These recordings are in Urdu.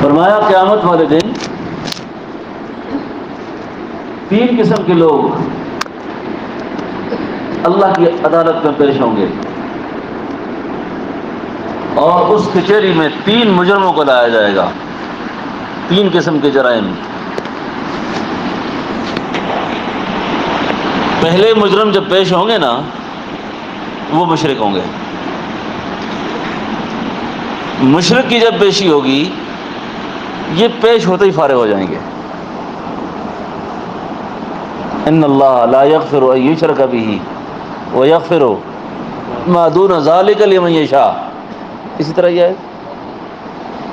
فرمایا قیامت والے دن تین قسم کے لوگ اللہ کی عدالت میں پیش ہوں گے، اور اس کچہری میں تین مجرموں کو لایا جائے گا، تین قسم کے جرائم۔ پہلے مجرم جب پیش ہوں گے نا، وہ مشرک ہوں گے۔ مشرک کی جب پیشی ہوگی، یہ پیش ہوتے ہی فارغ ہو جائیں گے۔ ان اللہ لا یغفر ان یشرک بہ ویغفر ما دون ذلک لمن یشاء، اسی طرح یہ ہے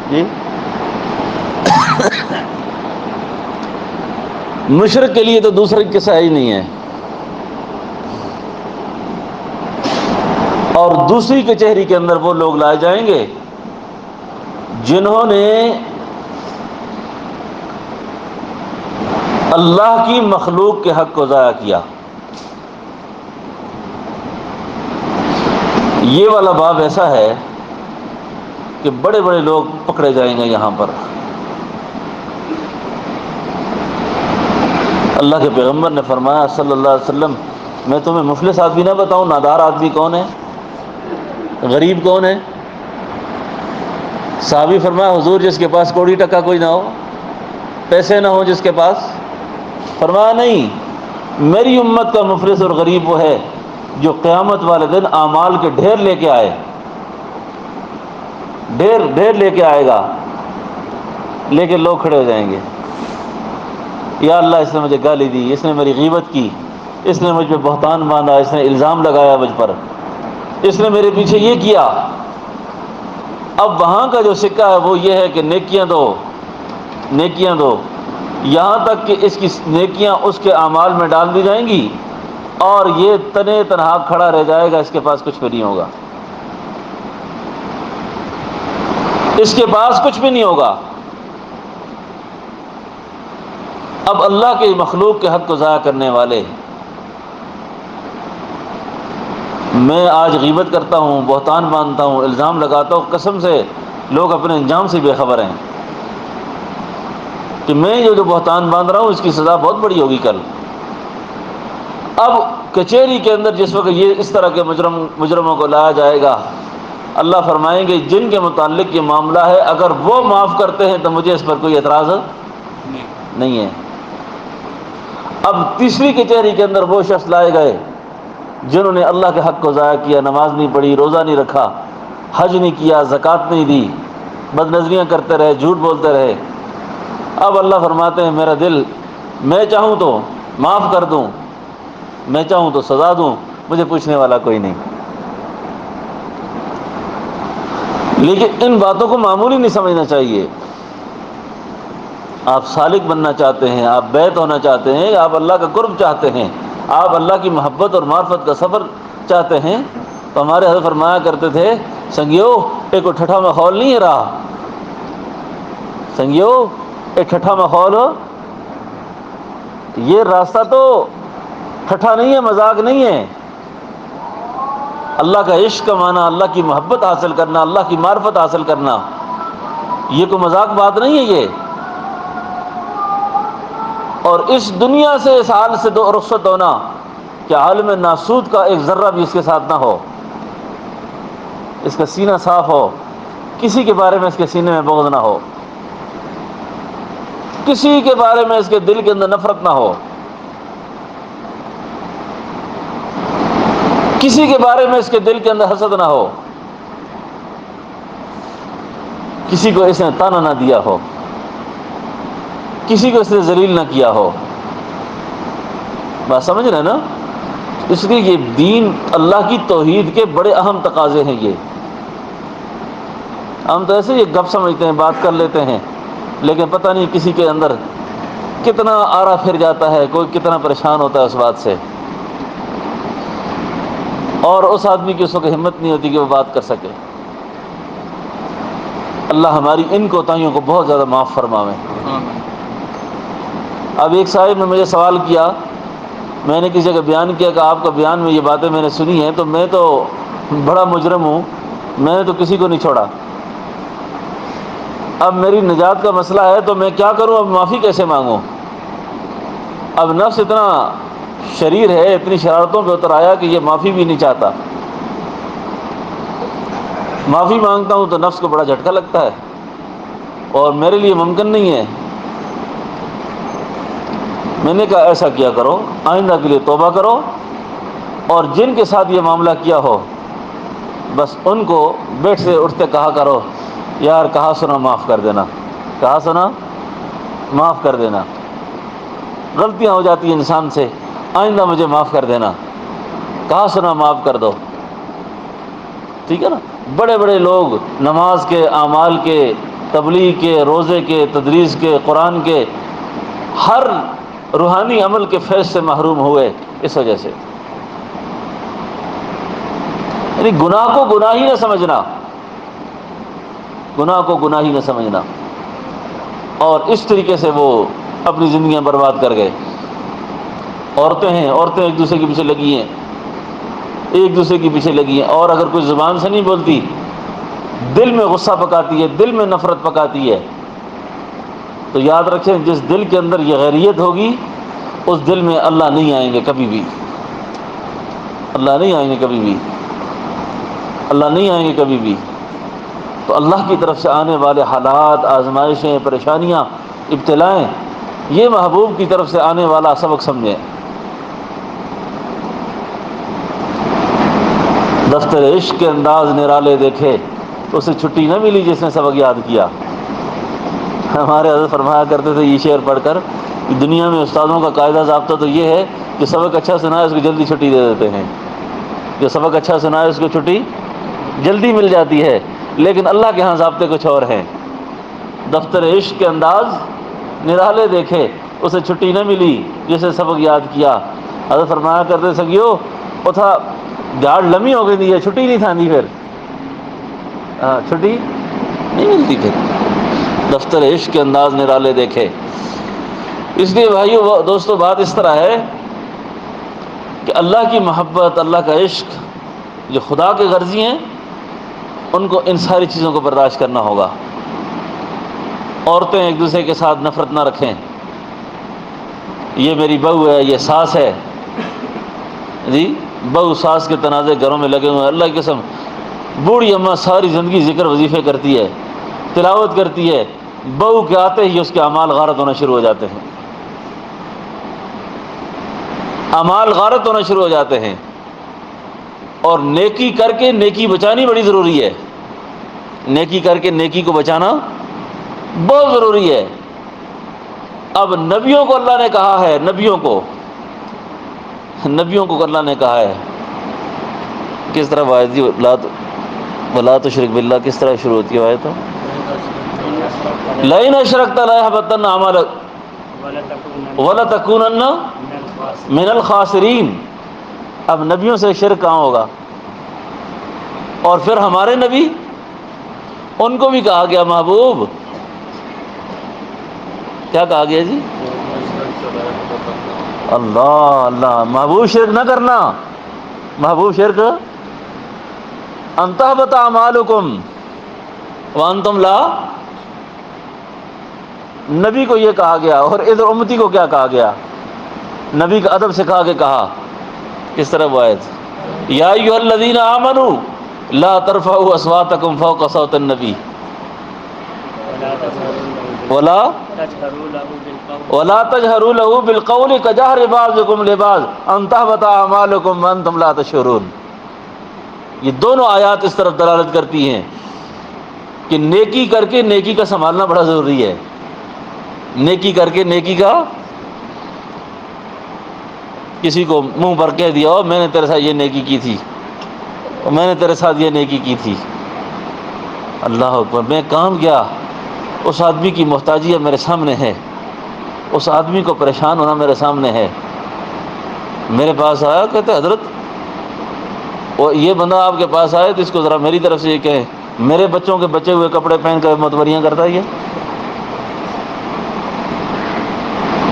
جی۔ مشرک کے لیے تو دوسرا قصہ ہی نہیں ہے۔ اور دوسری کچہری کے اندر وہ لوگ لائے جائیں گے جنہوں نے اللہ کی مخلوق کے حق کو ضائع کیا۔ یہ والا باب ایسا ہے کہ بڑے بڑے لوگ پکڑے جائیں گے یہاں پر۔ اللہ کے پیغمبر نے فرمایا صلی اللہ علیہ وسلم، میں تمہیں مفلس آدمی نہ بتاؤں؟ نادار آدمی کون ہے؟ غریب کون ہے؟ صحابی فرمایا حضور جس کے پاس کوڑی ٹکا کوئی نہ ہو، پیسے نہ ہو جس کے پاس؟ فرمایا نہیں، میری امت کا مفلس اور غریب وہ ہے جو قیامت والے دن اعمال کے ڈھیر لے کے آئے، ڈھیر لے کے آئے گا، لیکن لوگ کھڑے ہو جائیں گے، یا اللہ اس نے مجھے گالی دی، اس نے میری غیبت کی، اس نے مجھ پہ بہتان باندھا، اس نے الزام لگایا مجھ پر، اس نے میرے پیچھے یہ کیا۔ اب وہاں کا جو سکہ ہے وہ یہ ہے کہ نیکیاں دو، نیکیاں دو، یہاں تک کہ اس کی نیکیاں اس کے اعمال میں ڈال دی جائیں گی، اور یہ تنے تنہا کھڑا رہ جائے گا، اس کے پاس کچھ بھی نہیں ہوگا، اس کے پاس کچھ بھی نہیں ہوگا۔ اب اللہ کے مخلوق کے حق کو ضائع کرنے والے، میں آج غیبت کرتا ہوں، بہتان باندھتا ہوں، الزام لگاتا ہوں، قسم سے لوگ اپنے انجام سے بے خبر ہیں کہ میں جو بہتان باندھ رہا ہوں اس کی سزا بہت بڑی ہوگی کل۔ اب کچہری کے اندر جس وقت یہ اس طرح کے مجرموں کو لایا جائے گا، اللہ فرمائیں گے جن کے متعلق یہ معاملہ ہے اگر وہ معاف کرتے ہیں تو مجھے اس پر کوئی اعتراض نہیں ہے۔ اب تیسری کچہری کے اندر وہ شخص لائے گئے جنہوں نے اللہ کے حق کو ضائع کیا، نماز نہیں پڑھی، روزہ نہیں رکھا، حج نہیں کیا، زکوٰۃ نہیں دی، بد نظریاں کرتے رہے، جھوٹ بولتے رہے۔ اب اللہ فرماتے ہیں میرا دل، میں چاہوں تو معاف کر دوں، میں چاہوں تو سزا دوں، مجھے پوچھنے والا کوئی نہیں۔ لیکن ان باتوں کو معمولی نہیں سمجھنا چاہیے۔ آپ سالک بننا چاہتے ہیں، آپ بیت ہونا چاہتے ہیں، آپ اللہ کا قرب چاہتے ہیں، آپ اللہ کی محبت اور معرفت کا سفر چاہتے ہیں، تو ہمارے حضرت فرمایا کرتے تھے سنگیو ایک ٹھٹھا ماحول نہیں ہے رہا، سنگیو ایک ٹھٹھا ماحول ہو، یہ راستہ تو ٹھٹھا نہیں ہے، مذاق نہیں ہے۔ اللہ کا عشق کمانا، اللہ کی محبت حاصل کرنا، اللہ کی معرفت حاصل کرنا، یہ کوئی مذاق بات نہیں ہے یہ۔ اور اس دنیا سے، اس حال سے رخصت ہونا کہ عالم ناسود کا ایک ذرہ بھی اس کے ساتھ نہ ہو، اس کا سینہ صاف ہو، کسی کے بارے میں اس کے سینے میں بغض نہ ہو، کسی کے بارے میں اس کے دل کے اندر نفرت نہ ہو، کسی کے بارے میں اس کے دل کے اندر حسد نہ ہو، کسی کو اس نے تانا نہ دیا ہو، کسی کو اس نے ذلیل نہ کیا ہو۔ بات سمجھ رہے ہیں نا؟ اس لیے یہ دین اللہ کی توحید کے بڑے اہم تقاضے ہیں۔ یہ ہم تو ایسے یہ گپ سمجھتے ہیں، بات کر لیتے ہیں، لیکن پتہ نہیں کسی کے اندر کتنا آرا پھر جاتا ہے، کوئی کتنا پریشان ہوتا ہے اس بات سے، اور اس آدمی کی اس وقت ہمت نہیں ہوتی کہ وہ بات کر سکے۔ اللہ ہماری ان کوتاہیوں کو بہت زیادہ معاف فرماوے۔ اب ایک صاحب نے مجھے سوال کیا، میں نے کسی جگہ بیان کیا کہ آپ کا بیان میں یہ باتیں میں نے سنی ہیں، تو میں تو بڑا مجرم ہوں، میں نے تو کسی کو نہیں چھوڑا۔ اب میری نجات کا مسئلہ ہے تو میں کیا کروں، اب معافی کیسے مانگوں؟ اب نفس اتنا شریر ہے، اتنی شرارتوں پہ اتر آیا کہ یہ معافی بھی نہیں چاہتا۔ معافی مانگتا ہوں تو نفس کو بڑا جھٹکا لگتا ہے اور میرے لیے ممکن نہیں ہے۔ میں نے کہا ایسا کیا کرو، آئندہ کے لیے توبہ کرو، اور جن کے ساتھ یہ معاملہ کیا ہو بس ان کو بیٹھ سے اٹھتے کہا کرو، یار کہا سنا معاف کر دینا، کہا سنا معاف کر دینا، غلطیاں ہو جاتی ہیں انسان سے، آئندہ مجھے معاف کر دینا، کہا سنا معاف کر دو، ٹھیک ہے نا۔ بڑے بڑے لوگ نماز کے، اعمال کے، تبلیغ کے، روزے کے، تدریس کے، قرآن کے، ہر روحانی عمل کے فیض سے محروم ہوئے اس وجہ سے۔ یعنی گناہ کو گناہ ہی نہ سمجھنا، گناہ کو گناہ ہی نہ سمجھنا، اور اس طریقے سے وہ اپنی زندگیاں برباد کر گئے۔ عورتیں ہیں، عورتیں ایک دوسرے کے پیچھے لگی ہیں، ایک دوسرے کے پیچھے لگی ہیں، اور اگر کوئی زبان سے نہیں بولتی، دل میں غصہ پکاتی ہے، دل میں نفرت پکاتی ہے، تو یاد رکھیں جس دل کے اندر یہ غیریت ہوگی اس دل میں اللہ نہیں آئیں گے کبھی بھی، اللہ نہیں آئیں گے کبھی بھی، اللہ نہیں آئیں گے کبھی بھی۔ تو اللہ کی طرف سے آنے والے حالات، آزمائشیں، پریشانیاں، ابتلائیں، یہ محبوب کی طرف سے آنے والا سبق سمجھیں۔ دفتر عشق کے انداز نرالے دیکھے، اسے چھٹی نہ ملی جس نے سبق یاد کیا۔ ہمارے حضرت فرمایا کرتے تھے یہ شعر پڑھ کر کہ دنیا میں استادوں کا قاعدہ ضابطہ تو یہ ہے کہ سبق اچھا سنائے اس کو جلدی چھٹی دے دیتے ہیں، جو سبق اچھا سنائے اس کو چھٹی جلدی مل جاتی ہے، لیکن اللہ کے ہاں ضابطے کچھ اور ہیں۔ دفتر عشق کے انداز نرالے دیکھے، اسے چھٹی نہ ملی جسے سبق یاد کیا۔ حضرت فرمایا کرتے سگیو وہ تھا گاڑ لمبی ہو گئی تھی، یہ چھٹی نہیں تھاندی، پھر چھٹی نہیں ملتی پھر۔ دفتر عشق کے انداز نرالے دیکھے۔ اس لیے بھائیو دوستو بات اس طرح ہے کہ اللہ کی محبت، اللہ کا عشق، جو خدا کے غرضی ہیں ان کو، ان ساری چیزوں کو برداشت کرنا ہوگا۔ عورتیں ایک دوسرے کے ساتھ نفرت نہ رکھیں، یہ میری بہو ہے، یہ ساس ہے، جی بہو ساس کے تنازع گھروں میں لگے ہوئے ہیں۔ اللہ کی قسم بوڑھی اماں ساری زندگی ذکر وظیفے کرتی ہے، تلاوت کرتی ہے، بہو کے آتے ہی اس کے اعمال غارت ہونا شروع ہو جاتے ہیں، اعمال غارت ہونا شروع ہو جاتے ہیں۔ اور نیکی کر کے نیکی بچانی بڑی ضروری ہے، نیکی کر کے نیکی کو بچانا بہت ضروری ہے۔ اب نبیوں کو اللہ نے کہا ہے، نبیوں کو اللہ نے کہا ہے، کس طرح واحد ولا تشرک باللہ کس طرح شروع ہوتی ہے آیت؟ لئن اشرکت لیحبطن عملک ولتکونن من الخاسرین۔ اب نبیوں سے شرک کہاں ہوگا؟ اور پھر ہمارے نبی، ان کو بھی کہا گیا محبوب، کیا کہا گیا جی؟ اللہ اللہ، محبوب شرک نہ کرنا، محبوب شرک ان تحبط اعمالکم وانتم لا، نبی کو یہ کہا گیا۔ اور ادھر امتی کو کیا کہا گیا؟ نبی کا ادب سکھا کے کہا، کس طرح وہ آیت، یا ایھا الذین آمنوا لا ترفعوا اصواتکم فوق صوت النبی ولا تجهروا له بالقول كجهر بعضكم لبعض ان تحبط اعمالكم وانتم لا تشعرون۔ یہ دونوں آیات اس طرف دلالت کرتی ہیں کہ نیکی کر کے نیکی کا سنبھالنا بڑا ضروری ہے، نیکی کر کے نیکی کا، کسی کو منہ پر کہہ دیا ہو میں نے تیرے ساتھ یہ نیکی کی تھی، اور میں نے تیرے ساتھ یہ نیکی کی تھی، اللہ اکبر، میں کام کیا، اس آدمی کی محتاجیت میرے سامنے ہے، اس آدمی کو پریشان ہونا میرے سامنے ہے۔ میرے پاس آیا، کہتے حضرت وہ یہ بندہ آپ کے پاس آئے تو اس کو ذرا میری طرف سے یہ کہیں، میرے بچوں کے بچے ہوئے کپڑے پہن کر متوریاں کرتا ہے، یہ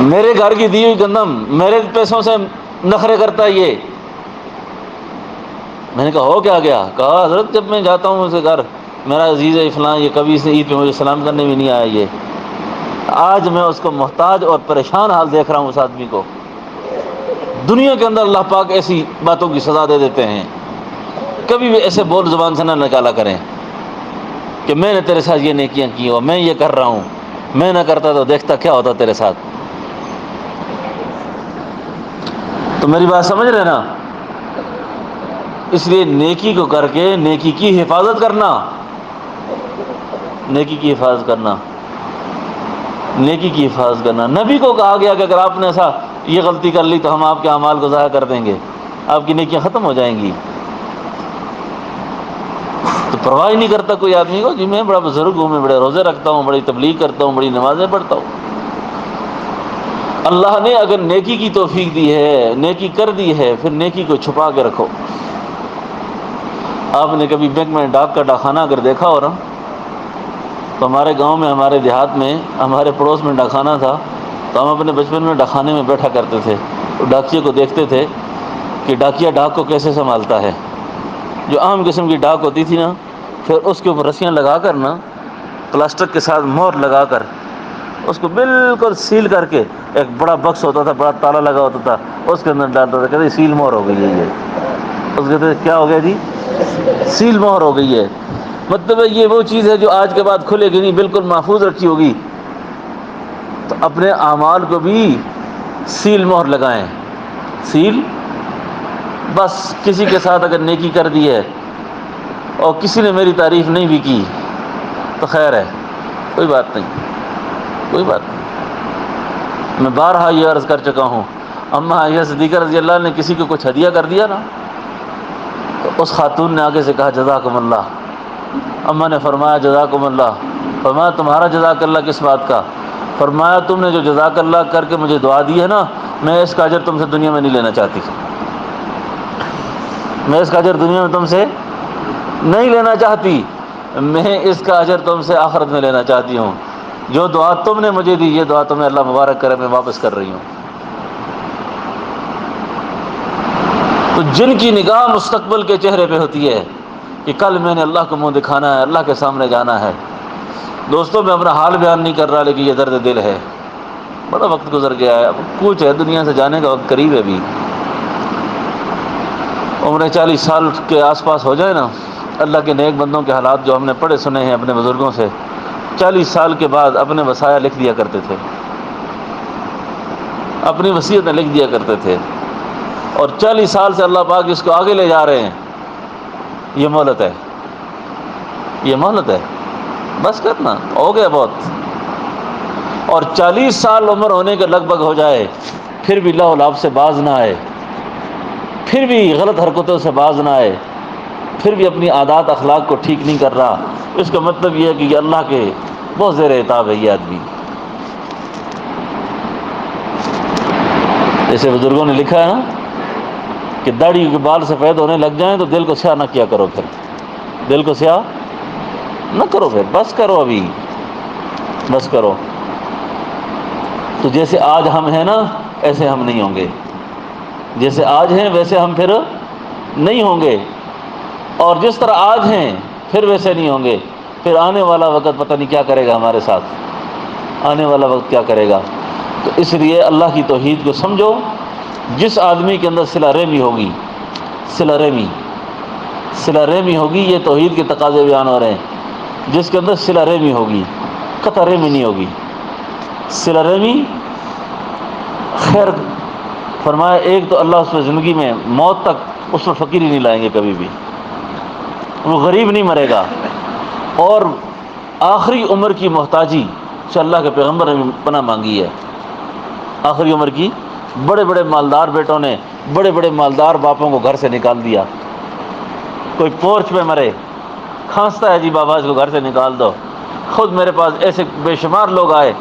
میرے گھر کی دی ہوئی گندم میرے پیسوں سے نخرے کرتا ہے یہ۔ میں نے کہا ہو کیا گیا؟ کہا حضرت جب میں جاتا ہوں اسے گھر میرا عزیز ہے فلاں، یہ کبھی سے عید پہ مجھے سلام کرنے بھی نہیں آیا، یہ آج میں اس کو محتاج اور پریشان حال دیکھ رہا ہوں اس آدمی کو۔ دنیا کے اندر اللہ پاک ایسی باتوں کی سزا دے دیتے ہیں، کبھی بھی ایسے بول زبان سے نہ نکالا کریں کہ میں نے تیرے ساتھ یہ نیکیاں کی ہو، میں یہ کر رہا ہوں، میں نہ کرتا تو دیکھتا کیا ہوتا تیرے ساتھ۔ تو میری بات سمجھ رہے نا؟ اس لیے نیکی کو کر کے نیکی کی حفاظت کرنا، نیکی کی حفاظت کرنا، نیکی کی حفاظت کرنا۔ نبی کو کہا گیا کہ اگر آپ نے ایسا یہ غلطی کر لی تو ہم آپ کے اعمال کو ضائع کر دیں گے، آپ کی نیکیاں ختم ہو جائیں گی۔ تو پرواہ نہیں کرتا کوئی آدمی کو جی میں بڑا بزرگ ہوں، میں بڑے روزے رکھتا ہوں، بڑی تبلیغ کرتا ہوں، بڑی نمازیں پڑھتا ہوں۔ اللہ نے اگر نیکی کی توفیق دی ہے، نیکی کر دی ہے، پھر نیکی کو چھپا کے رکھو۔ آپ نے کبھی بینک میں ڈاک کا ڈاکخانہ اگر دیکھا ہو نا، تو ہمارے گاؤں میں، ہمارے دیہات میں، ہمارے پڑوس میں ڈاکخانہ تھا، تو ہم اپنے بچپن میں ڈاکخانے میں بیٹھا کرتے تھے، تو ڈاکیے کو دیکھتے تھے کہ ڈاکیا ڈاک کو کیسے سنبھالتا ہے۔ جو عام قسم کی ڈاک ہوتی تھی نا، پھر اس کے اوپر رسیاں لگا کر نا، پلاسٹک کے ساتھ مہر لگا کر اس کو بالکل سیل کر کے، ایک بڑا بکس ہوتا تھا، بڑا تالا لگا ہوتا تھا، اس کے اندر ڈالتا تھا، کہتے سیل مہر ہو گئی ہے یہ۔ اس کہتے کیا ہو گیا جی؟ سیل مہر ہو گئی ہے۔ مطلب ہے یہ وہ چیز ہے جو آج کے بعد کھلے گی نہیں، بالکل محفوظ رکھی ہوگی۔ تو اپنے اعمال کو بھی سیل مہر لگائیں، سیل۔ بس کسی کے ساتھ اگر نیکی کر دی ہے اور کسی نے میری تعریف نہیں بھی کی تو خیر ہے، کوئی بات نہیں، کوئی بات نہیں۔ میں بارہا یہ عرض کر چکا ہوں، اماں عائشہ صدیقہ رضی اللہ عنہ نے کسی کو کچھ ہدیہ کر دیا نا، تو اس خاتون نے آگے سے کہا جزاکم اللہ۔ اماں نے فرمایا جزاکم اللہ۔ فرمایا تمہارا جزاک اللہ کس بات کا؟ فرمایا تم نے جو جزاک اللہ کر کے مجھے دعا دی ہے نا، میں اس کا اجر تم سے دنیا میں نہیں لینا چاہتی، میں اس کا اجر دنیا میں تم سے نہیں لینا چاہتی، میں اس کا اجر تم سے آخرت میں لینا چاہتی ہوں۔ جو دعا تم نے مجھے دی، یہ دعا تمہیں اللہ مبارک کرے، میں واپس کر رہی ہوں۔ تو جن کی نگاہ مستقبل کے چہرے پہ ہوتی ہے کہ کل میں نے اللہ کو منہ دکھانا ہے، اللہ کے سامنے جانا ہے۔ دوستوں میں اپنا حال بیان نہیں کر رہا، لیکن یہ درد دل ہے، بڑا وقت گزر گیا ہے، اب کچھ ہے دنیا سے جانے کا وقت قریب ہے۔ بھی عمر 40 سال کے آس پاس ہو جائے نا، اللہ کے نیک بندوں کے حالات جو ہم نے پڑھے سنے ہیں اپنے بزرگوں سے، 40 سال کے بعد اپنے وصایا لکھ دیا کرتے تھے، اپنی وصیتیں لکھ دیا کرتے تھے، اور 40 سال سے اللہ پاک اس کو آگے لے جا رہے ہیں۔ یہ مہلت ہے، یہ مہلت ہے، بس کرنا ہو گیا بہت۔ اور 40 سال عمر ہونے کے لگ بھگ ہو جائے، پھر بھی لہو لعب سے باز نہ آئے، پھر بھی غلط حرکتوں سے باز نہ آئے، پھر بھی اپنی عادات اخلاق کو ٹھیک نہیں کر رہا، اس کا مطلب یہ ہے کہ یہ اللہ کے بہت زیر عتاب ہے یہ آدمی۔ جیسے بزرگوں نے لکھا ہے نا کہ داڑھی کے بال سفید ہونے لگ جائیں تو دل کو سیاہ نہ کیا کرو، پھر دل کو سیاہ نہ کرو، پھر بس کرو، ابھی بس کرو۔ تو جیسے آج ہم ہیں نا، ایسے ہم نہیں ہوں گے، جیسے آج ہیں ویسے ہم پھر نہیں ہوں گے، اور جس طرح آج ہیں پھر ویسے نہیں ہوں گے۔ پھر آنے والا وقت پتہ نہیں کیا کرے گا ہمارے ساتھ، آنے والا وقت کیا کرے گا۔ تو اس لیے اللہ کی توحید کو سمجھو۔ جس آدمی کے اندر صلہ رحمی ہوگی، صلہ رحمی ہوگی، یہ توحید کے تقاضے بیان ہو رہے ہیں۔ جس کے اندر صلہ رحمی ہوگی، قطع رحمی نہیں ہوگی، صلہ رحمی خیر۔ فرمایا ایک تو اللہ اس پہ زندگی میں موت تک اس پر فقیری نہیں لائیں گے کبھی بھی، وہ غریب نہیں مرے گا، اور آخری عمر کی محتاجی سے اللہ کے پیغمبر نے پناہ مانگی ہے۔ آخری عمر کی، بڑے بڑے مالدار بیٹوں نے بڑے بڑے مالدار باپوں کو گھر سے نکال دیا۔ کوئی پورچ پہ مرے، کھانستا ہے جی بابا اس کو گھر سے نکال دو۔ خود میرے پاس ایسے بے شمار لوگ آئے،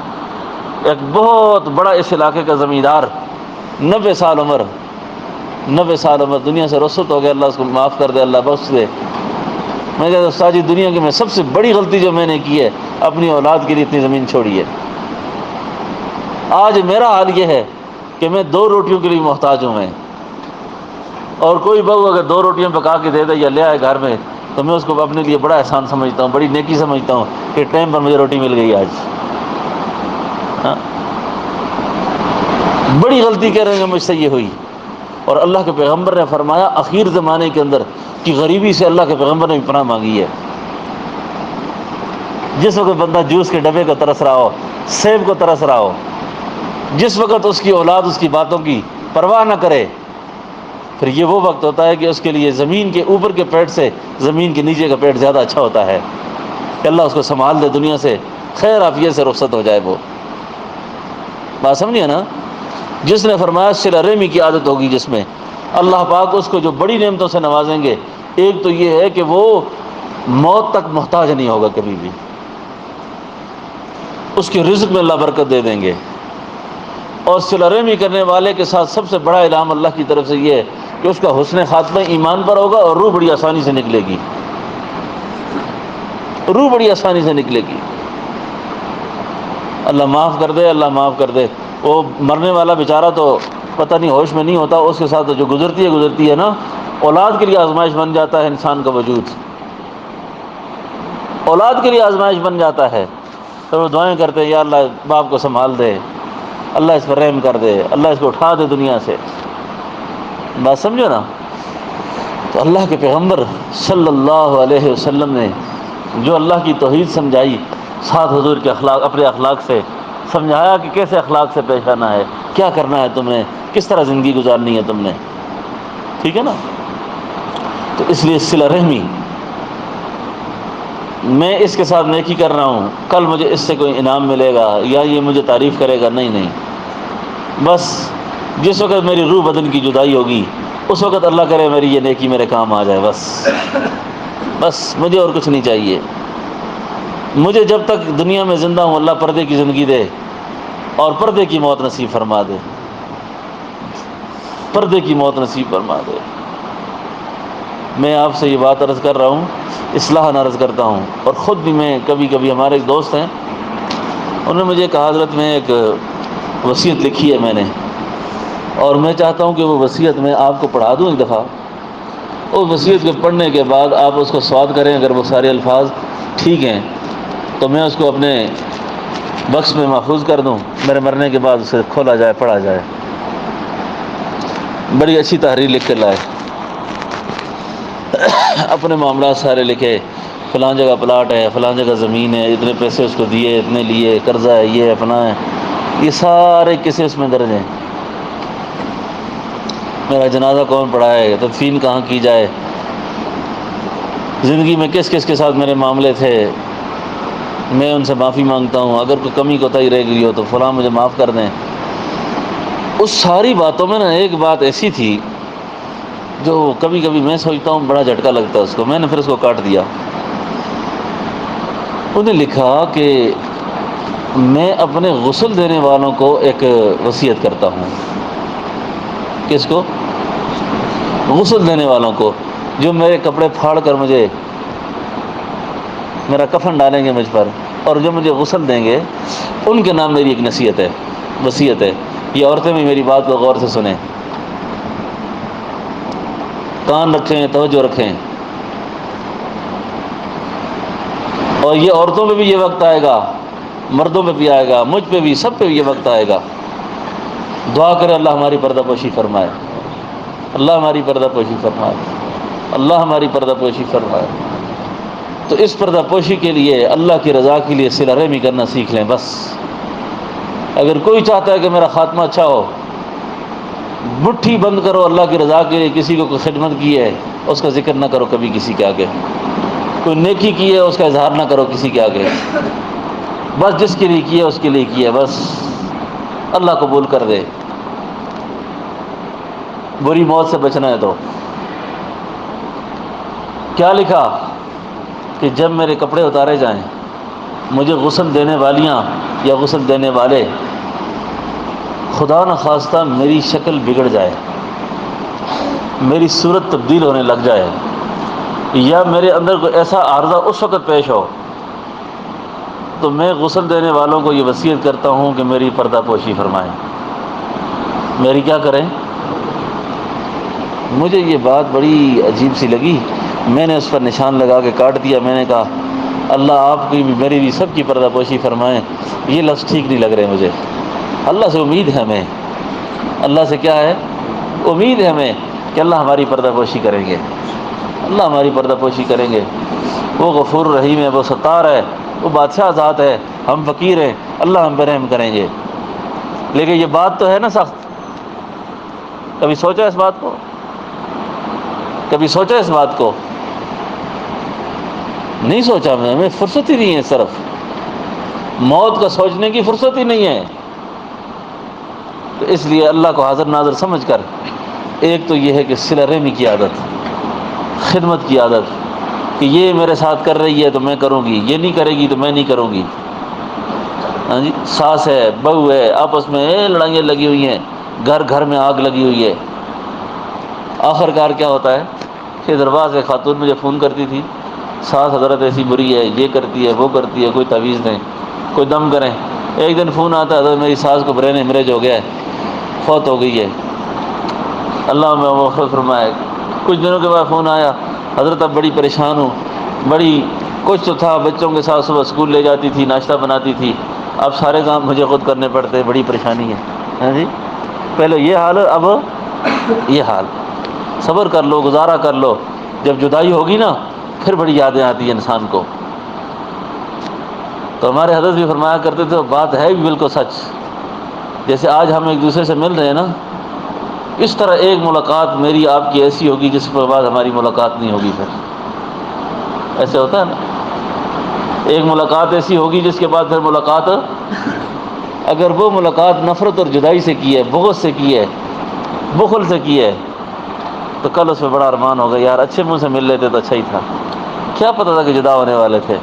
ایک بہت بڑا اس علاقے کا زمیندار، 90 سال عمر، 90 سال عمر، دنیا سے رخصت ہو گیا، اللہ اس کو معاف کر دے، اللہ بخش دے۔ میں کہتا استاد جی دنیا کی میں سب سے بڑی غلطی جو میں نے کی ہے، اپنی اولاد کے لیے اتنی زمین چھوڑی ہے۔ آج میرا حال یہ ہے کہ میں 2 روٹیوں کے لیے محتاج ہوں میں، اور کوئی بہو اگر 2 روٹیاں پکا کے دے دے یا لے آئے گھر میں تو میں اس کو اپنے لیے بڑا احسان سمجھتا ہوں، بڑی نیکی سمجھتا ہوں کہ ٹائم پر مجھے روٹی مل گئی آج۔ ہاں؟ بڑی غلطی کہہ رہے ہیں مجھ سے یہ ہوئی، اور اللہ کے پیغمبر نے فرمایا اخیر زمانے کے اندر کہ غریبی سے اللہ کے پیغمبر نے بھی پناہ مانگی ہے۔ جس وقت بندہ جوس کے ڈبے کو ترس رہا ہو، سیب کو ترس رہا ہو، جس وقت اس کی اولاد اس کی باتوں کی پرواہ نہ کرے، پھر یہ وہ وقت ہوتا ہے کہ اس کے لیے زمین کے اوپر کے پیٹ سے زمین کے نیچے کا پیٹ زیادہ اچھا ہوتا ہے کہ اللہ اس کو سنبھال دے، دنیا سے خیر عافیت سے رخصت ہو جائے۔ وہ بات سمجھے نا؟ جس نے فرمایا صلہ رحمی کی عادت ہوگی جس میں، اللہ پاک اس کو جو بڑی نعمتوں سے نوازیں گے، ایک تو یہ ہے کہ وہ موت تک محتاج نہیں ہوگا کبھی بھی، اس کے رزق میں اللہ برکت دے دیں گے۔ اور صلہ رحمی کرنے والے کے ساتھ سب سے بڑا انعام اللہ کی طرف سے یہ ہے کہ اس کا حسن خاتمہ ایمان پر ہوگا اور روح بڑی آسانی سے نکلے گی، روح بڑی آسانی سے نکلے گی۔ اللہ معاف کر دے، اللہ معاف کر دے۔ وہ مرنے والا بیچارہ تو پتہ نہیں ہوش میں نہیں ہوتا، اس کے ساتھ جو گزرتی ہے نا، اولاد کے لیے آزمائش بن جاتا ہے انسان کا وجود، اولاد کے لیے آزمائش بن جاتا ہے۔ تو وہ دعائیں کرتے ہیں یا اللہ باپ کو سنبھال دے، اللہ اس پر رحم کر دے، اللہ اس کو اٹھا دے دنیا سے۔ بات سمجھو نا؟ تو اللہ کے پیغمبر صلی اللہ علیہ وسلم نے جو اللہ کی توحید سمجھائی، ساتھ حضور کے اخلاق، اپنے اخلاق سے سمجھایا کہ کیسے اخلاق سے پیش آنا ہے، کیا کرنا ہے تم نے، کس طرح زندگی گزارنی ہے تم نے، ٹھیک ہے نا؟ تو اس لیے صلہ رحمی، میں اس کے ساتھ نیکی کر رہا ہوں، کل مجھے اس سے کوئی انعام ملے گا یا یہ مجھے تعریف کرے گا، نہیں، بس جس وقت میری روح بدن کی جدائی ہوگی اس وقت اللہ کرے میری یہ نیکی میرے کام آ جائے، بس مجھے اور کچھ نہیں چاہیے۔ مجھے جب تک دنیا میں زندہ ہوں اللہ پردے کی زندگی دے اور پردے کی موت نصیب فرما دے، پردے کی موت نصیب فرما دے۔ میں آپ سے یہ بات عرض کر رہا ہوں، اصلاح عرض کرتا ہوں، اور خود بھی میں کبھی کبھی، ہمارے ایک دوست ہیں انہوں نے مجھے کہا حضرت میں ایک وصیت لکھی ہے میں نے، اور میں چاہتا ہوں کہ وہ وصیت میں آپ کو پڑھا دوں ایک دفعہ، اس وصیت کے پڑھنے کے بعد آپ اس کو سواد کریں، اگر وہ سارے الفاظ ٹھیک ہیں تو میں اس کو اپنے بکس میں محفوظ کر دوں، میرے مرنے کے بعد اسے کھولا جائے، پڑھا جائے۔ بڑی اچھی تحریر لکھ کر لائے، اپنے معاملات سارے لکھے، فلاں جگہ پلاٹ ہے، فلاں جگہ زمین ہے، اتنے پیسے اس کو دیے، اتنے لیے، قرضہ ہے، یہ ہے، فلاں ہے، یہ سارے قصے اس میں درج ہیں۔ میرا جنازہ کون پڑھائے، تدفین کہاں کی جائے، زندگی میں کس کس کے ساتھ میرے معاملے تھے، میں ان سے معافی مانگتا ہوں، اگر کوئی کمی کوتاہی رہ گئی ہو تو فلاں مجھے معاف کر دیں۔ اس ساری باتوں میں نا ایک بات ایسی تھی جو کبھی کبھی میں سوچتا ہوں بڑا جھٹکا لگتا ہے اس کو، میں نے پھر اس کو کاٹ دیا۔ انہیں لکھا کہ میں اپنے غسل دینے والوں کو ایک وصیت کرتا ہوں۔ کس کو؟ غسل دینے والوں کو، جو میرے کپڑے پھاڑ کر مجھے میرا کفن ڈالیں گے مجھ پر اور جو مجھے غسل دیں گے، ان کے نام میری ایک نصیحت ہے، وصیت ہے۔ یہ عورتیں بھی میری بات کو غور سے سنیں، کان رکھیں، توجہ رکھیں، اور یہ عورتوں پہ بھی یہ وقت آئے گا، مردوں پہ بھی آئے گا، مجھ پہ بھی، سب پہ بھی یہ وقت آئے گا۔ دعا کرے اللہ ہماری پردہ پوشی فرمائے، اللہ ہماری پردہ پوشی فرمائے، اللہ ہماری پردہ پوشی فرمائے۔ تو اس پردہ پوشی کے لیے، اللہ کی رضا کے لیے صلہ رحمی کرنا سیکھ لیں بس۔ اگر کوئی چاہتا ہے کہ میرا خاتمہ اچھا ہو، مٹھی بند کرو اللہ کی رضا کے لیے، کسی کو کوئی خدمت کی ہے اس کا ذکر نہ کرو کبھی کسی کے آگے، کوئی نیکی کی ہے اس کا اظہار نہ کرو کسی کے آگے، بس جس کے لیے کی ہے اس کے لیے کی ہے، بس اللہ قبول کر دے۔ بری موت سے بچنا ہے تو کیا لکھا کہ جب میرے کپڑے اتارے جائیں، مجھے غسل دینے والیاں یا غسل دینے والے، خدا نخواستہ میری شکل بگڑ جائے، میری صورت تبدیل ہونے لگ جائے، یا میرے اندر کوئی ایسا عارضہ اس وقت پیش ہو، تو میں غسل دینے والوں کو یہ وصیت کرتا ہوں کہ میری پردہ پوشی فرمائیں، میری کیا کریں۔ مجھے یہ بات بڑی عجیب سی لگی، میں نے اس پر نشان لگا کے کاٹ دیا. میں نے کہا اللہ آپ کی بھی میری بھی سب کی پردہ پوشی فرمائیں. یہ لفظ ٹھیک نہیں لگ رہے مجھے. اللہ سے امید ہے ہمیں, اللہ سے کیا ہے, امید ہے ہمیں کہ اللہ ہماری پردہ پوشی کریں گے, اللہ ہماری پردہ پوشی کریں گے. وہ غفور رحیم ہے, وہ ستار ہے, وہ بادشاہ ذات ہے, ہم فقیر ہیں, اللہ ہم پہ رحم کریں گے. لیکن یہ بات تو ہے نا سخت. کبھی سوچا اس بات کو, کبھی سوچا اس بات کو؟ نہیں سوچا. ہمیں فرصت ہی نہیں ہے, صرف موت کا سوچنے کی فرصت ہی نہیں ہے. تو اس لیے اللہ کو حاضر ناظر سمجھ کر, ایک تو یہ ہے کہ صلہ رحمی کی عادت, خدمت کی عادت, کہ یہ میرے ساتھ کر رہی ہے تو میں کروں گی, یہ نہیں کرے گی تو میں نہیں کروں گی. ہاں جی, ساس ہے, بہو ہے, آپس میں لڑائیاں لگی ہوئی ہیں, گھر گھر میں آگ لگی ہوئی ہے. آخر کار کیا ہوتا ہے کہ دربار سے خاتون مجھے فون کرتی تھی, ساس حضرت ایسی بری ہے, یہ کرتی ہے, وہ کرتی ہے, کوئی تعویذ دیں, کوئی دم کریں. ایک دن فون آتا ہے, حضرت میری ساس کو برین ہیمریج ہو گیا ہے, فوت ہو گئی ہے, اللہ میں مغفرت فرمائے. کچھ دنوں کے بعد فون آیا, حضرت اب بڑی پریشان ہوں, بڑی کچھ تو تھا, بچوں کے ساتھ صبح اسکول لے جاتی تھی, ناشتہ بناتی تھی, اب سارے کام مجھے خود کرنے پڑتے, بڑی پریشانی ہے. ہاں جی, پہلے یہ حال, اب یہ حال. صبر کر لو, گزارا کر لو. جب جدائی ہوگی نا پھر بڑی یادیں آتی ہیں انسان کو. تو ہمارے حضرت بھی فرمایا کرتے تھے, بات ہے بھی بالکل سچ. جیسے آج ہم ایک دوسرے سے مل رہے ہیں نا, اس طرح ایک ملاقات میری آپ کی ایسی ہوگی جس کے بعد ہماری ملاقات نہیں ہوگی. پھر ایسے ہوتا ہے نا, ایک ملاقات ایسی ہوگی جس کے بعد پھر ملاقات, اگر وہ ملاقات نفرت اور جدائی سے کی ہے, بغض سے کی ہے, بخل سے کی ہے, تو کل اس میں بڑا ارمان ہوگا, یار اچھے منہ سے مل لیتے تو اچھا ہی تھا. کیا پتہ تھا کہ جدا ہونے والے تھے,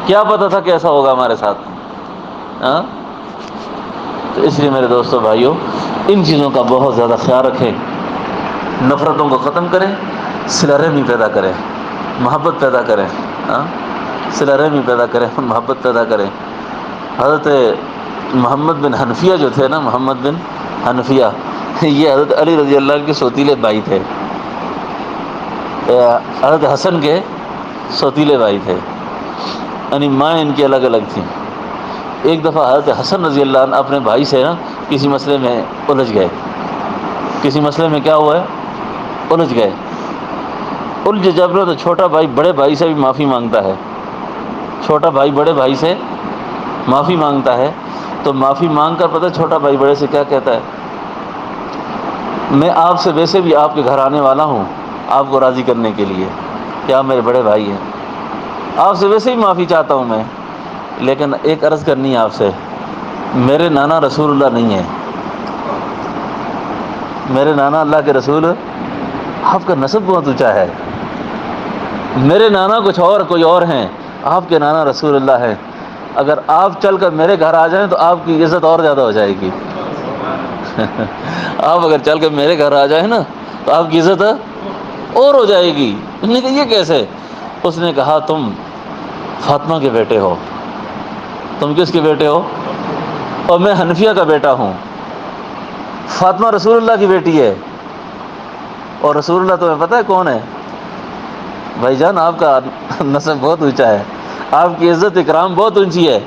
کیا پتہ تھا کہ ایسا ہوگا ہمارے ساتھ. ہاں, تو اس لیے میرے دوستو بھائیوں, ان چیزوں کا بہت زیادہ خیال رکھیں. نفرتوں کو ختم کریں, صلہ رحمی پیدا کریں, محبت پیدا کریں. ہاں, صلہ رحمی پیدا کریں, محبت پیدا کریں. حضرت محمد بن حنفیہ جو تھے نا, محمد بن حنفیہ, یہ حضرت علی رضی اللہ عنہ کے سوتیلے بھائی تھے, حضرت حسن کے سوتیلے بھائی تھے, یعنی مائیں ان کی الگ الگ تھیں. ایک دفعہ حضرت حسن رضی اللہ عنہ اپنے بھائی سے نا کسی مسئلے میں الجھ گئے. کسی مسئلے میں کیا ہوا ہے, الجھ گئے. الجھ جب تو چھوٹا بھائی بڑے بھائی سے بھی معافی مانگتا ہے, چھوٹا بھائی بڑے بھائی سے معافی مانگتا ہے. تو معافی مانگ کر پتہ چھوٹا بھائی بڑے سے کیا کہتا ہے, میں آپ سے ویسے بھی آپ کے گھر آنے والا ہوں آپ کو راضی کرنے کے لیے, کہ آپ میرے بڑے بھائی ہیں, آپ سے ویسے ہی معافی چاہتا ہوں میں, لیکن ایک عرض کرنی ہے آپ سے, میرے نانا رسول اللہ نہیں ہیں, میرے نانا اللہ کے رسول, آپ کا نسب بہت اونچا ہے, میرے نانا کچھ اور کوئی اور ہیں, آپ کے نانا رسول اللہ ہیں. اگر آپ چل کر میرے گھر آ جائیں تو آپ کی عزت اور زیادہ ہو جائے گی. آپ اگر چل کر میرے گھر آ جائیں نا تو آپ کی عزت اور ہو جائے گی. اس نے کہا یہ کیسے؟ اس نے کہا تم فاطمہ کے بیٹے ہو. تم کس کے بیٹے ہو؟ اور میں حنفیہ کا بیٹا ہوں. فاطمہ رسول اللہ کی بیٹی ہے, اور رسول اللہ تمہیں پتہ ہے کون ہے؟ بھائی جان, آپ کا نسب بہت اونچا ہے, آپ کی عزت اکرام بہت اونچی ہے.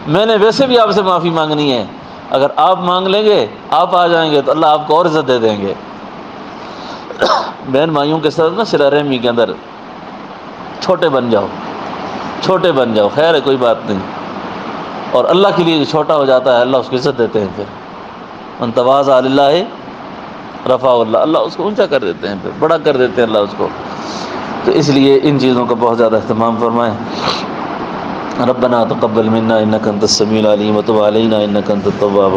میں نے ویسے بھی آپ سے معافی مانگنی ہے, اگر آپ مانگ لیں گے, آپ آ جائیں گے تو اللہ آپ کو اور عزت دے دیں گے. بہن بھائیوں کے ساتھ نا صلہ رحمی کے اندر چھوٹے بن جاؤ, چھوٹے بن جاؤ, خیر ہے کوئی بات نہیں. اور اللہ کے لیے جو چھوٹا ہو جاتا ہے اللہ اس کو عزت دیتے ہیں. پھر من تواضع للہ رفعہ اللہ, اللہ اس کو اونچا کر دیتے ہیں, پھر بڑا کر دیتے ہیں اللہ اس کو. تو اس لیے ان چیزوں کا بہت زیادہ اہتمام فرمائیں. ربنا تقبل منا انک انت السمیع العلیم وتب علینا انک انت التواب